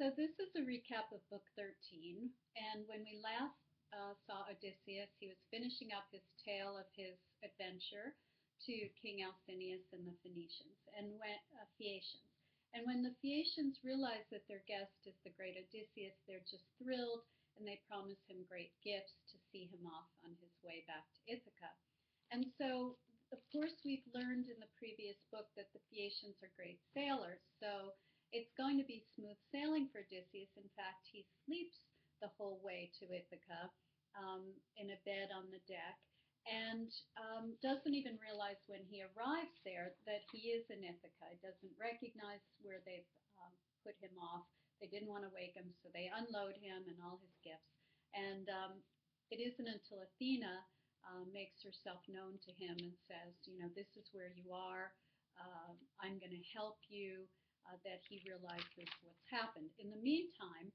So this is a recap of Book 13, and when we last saw Odysseus, he was finishing up his tale of his adventure to King Alcinous and the Phaeacians. And when the Phaeacians realize that their guest is the great Odysseus, they're just thrilled, and they promise him great gifts to see him off on his way back to Ithaca. And so, of course, we've learned in the previous book that the Phaeacians are great sailors, so it's going to be smooth sailing for Odysseus. In fact, he sleeps the whole way to Ithaca in a bed on the deck and doesn't even realize when he arrives there that he is in Ithaca. He doesn't recognize where they've put him off. They didn't want to wake him, so they unload him and all his gifts. And it isn't until Athena makes herself known to him and says, this is where you are. I'm going to help you. That he realizes what's happened. In the meantime,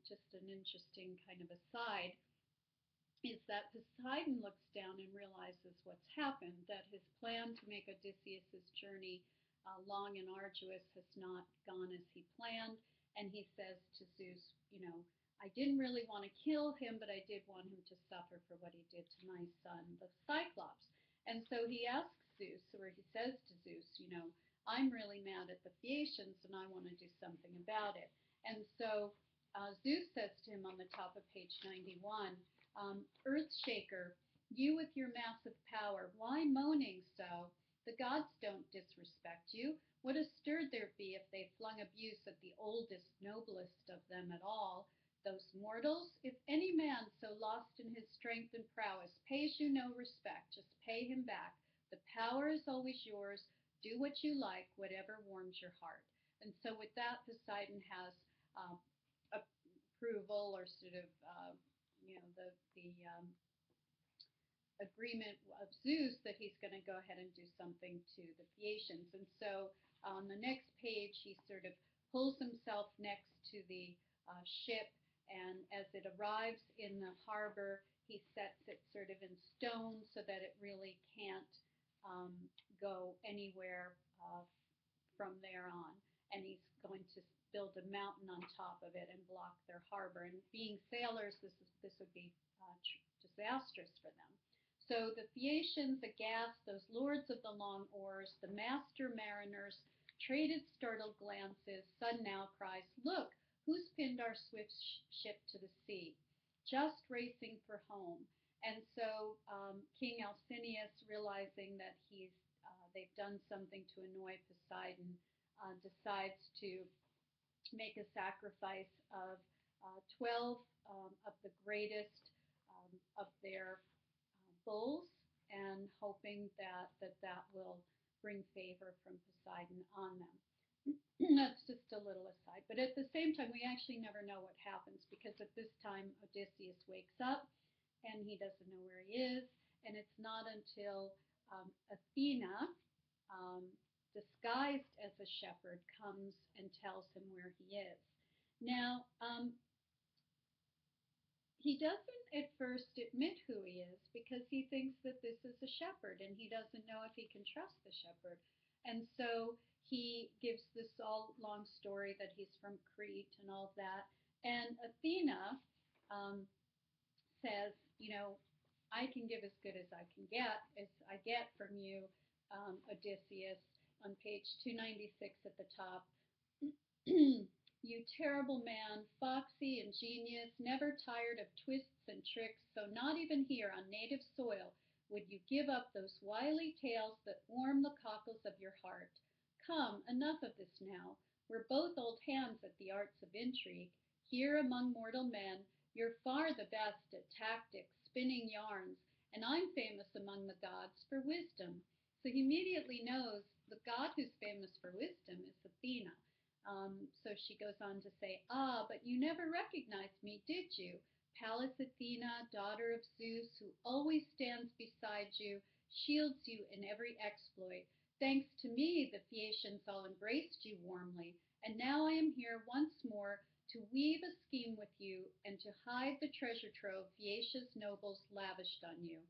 just an interesting kind of aside is that Poseidon looks down and realizes what's happened, that his plan to make Odysseus's journey long and arduous has not gone as he planned, and he says to Zeus, I didn't really want to kill him, but I did want him to suffer for what he did to my son, the Cyclops. And so he asks Zeus, or he says to Zeus, I'm really mad at the Phaeacians and I want to do something about it. And so Zeus says to him on the top of page 91, Earthshaker, you with your massive power, why moaning so? The gods don't disrespect you. What a stir there'd be if they flung abuse at the oldest, noblest of them at all. Those mortals, if any man so lost in his strength and prowess pays you no respect, just pay him back. The power is always yours. Do what you like, whatever warms your heart. And so with that, Poseidon has approval or sort of, the agreement of Zeus that he's going to go ahead and do something to the Phaeacians. And so on the next page, he sort of pulls himself next to the ship, and as it arrives in the harbor, he sets it sort of in stone so that it really can't go anywhere from there on. And he's going to build a mountain on top of it and block their harbor. And being sailors, this would be disastrous for them. So the Phaeacians, aghast, those lords of the long oars, the master mariners, traded startled glances, sudden outcries. Look, who's pinned our swift ship to the sea? Just racing for home. And so King Alcinous, realizing that they've done something to annoy Poseidon, decides to make a sacrifice of 12 of the greatest of their bulls, and hoping that will bring favor from Poseidon on them. That's just a little aside. But at the same time, we actually never know what happens, because at this time Odysseus wakes up and he doesn't know where he is. And it's not until Athena, disguised as a shepherd, comes and tells him where he is. Now, he doesn't at first admit who he is, because he thinks that this is a shepherd and he doesn't know if he can trust the shepherd. And so he gives this all long story that he's from Crete and all of that. And Athena says, I can give as good as I get from you, Odysseus, on page 296 at the top. You terrible man, foxy, ingenious, never tired of twists and tricks, so not even here on native soil would you give up those wily tales that warm the cockles of your heart. Come, enough of this now. We're both old hands at the arts of intrigue. Here among mortal men, you're far the best at tactics, spinning yarns, and I'm famous among the gods for wisdom. So he immediately knows the god who's famous for wisdom is Athena. So she goes on to say, but you never recognized me, did you? Pallas Athena, daughter of Zeus, who always stands beside you, shields you in every exploit. Thanks to me, the Phaeacians all embraced you warmly, and now I am here once more to weave a scheme with you and to hide the treasure trove Phaeacia's nobles lavished on you.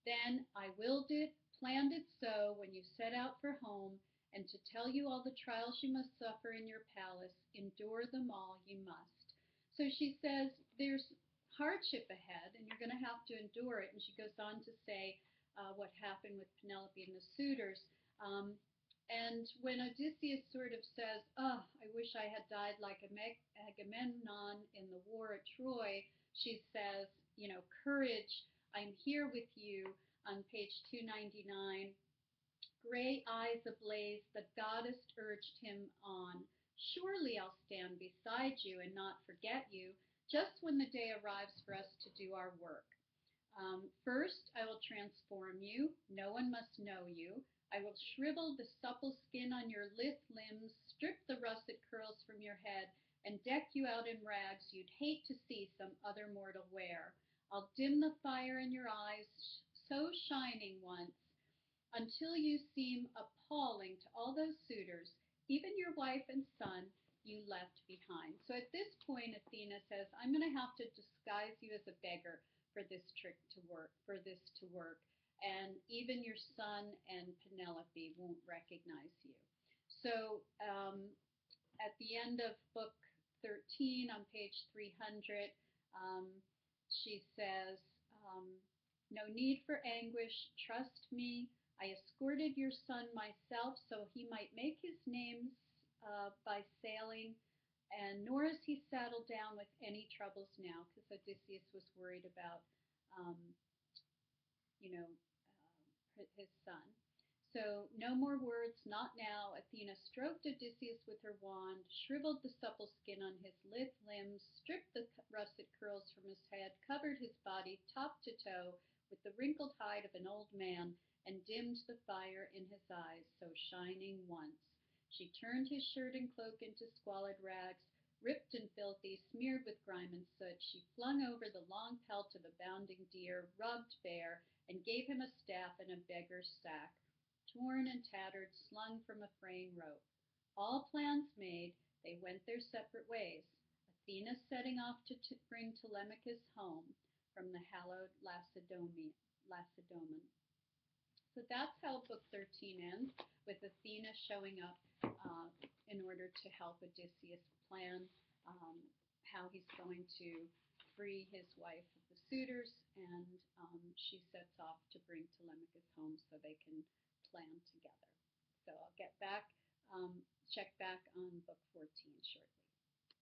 Then I willed it, planned it so when you set out for home, and to tell you all the trials you must suffer in your palace. Endure them all you must. So she says, there's hardship ahead, and you're going to have to endure it. And she goes on to say what happened with Penelope and the suitors. And when Odysseus sort of says, "Oh, I wish I had died like Agamemnon in the war at Troy," she says, "Courage, I'm here with you." On page 299, gray eyes ablaze, the goddess urged him on. "Surely I'll stand beside you and not forget you, just when the day arrives for us to do our work. First, I will transform you. No one must know you. I will shrivel the supple skin on your lithe limbs, strip the russet curls from your head, and deck you out in rags you'd hate to see some other mortal wear. I'll dim the fire in your eyes, so shining once, until you seem appalling to all those suitors, even your wife and son you left behind." So at this point, Athena says, "I'm going to have to disguise you as a beggar for this trick to work, and even your son and Penelope won't recognize you." So at the end of book 13 on page 300, she says, "No need for anguish, trust me. I escorted your son myself so he might make his name by sailing, and nor is he saddled down with any troubles now," because Odysseus was worried about, um, his son. So no more words, not now. Athena stroked Odysseus with her wand, shriveled the supple skin on his lithe limbs, stripped the russet curls from his head, covered his body top to toe with the wrinkled hide of an old man, and dimmed the fire in his eyes, so shining once. She turned his shirt and cloak into squalid rags, ripped and filthy, smeared with grime and soot. She flung over the long pelt of a bounding deer, rubbed bare, and gave him a staff and a beggar's sack, torn and tattered, slung from a fraying rope. All plans made, they went their separate ways, Athena setting off to bring Telemachus home from the hallowed Lacedaemon. So that's how book 13 ends, with Athena showing up in order to help Odysseus plan how he's going to free his wife of the suitors, and she sets off to bring Telemachus home so they can plan together. So I'll get back, check back on book 14 shortly.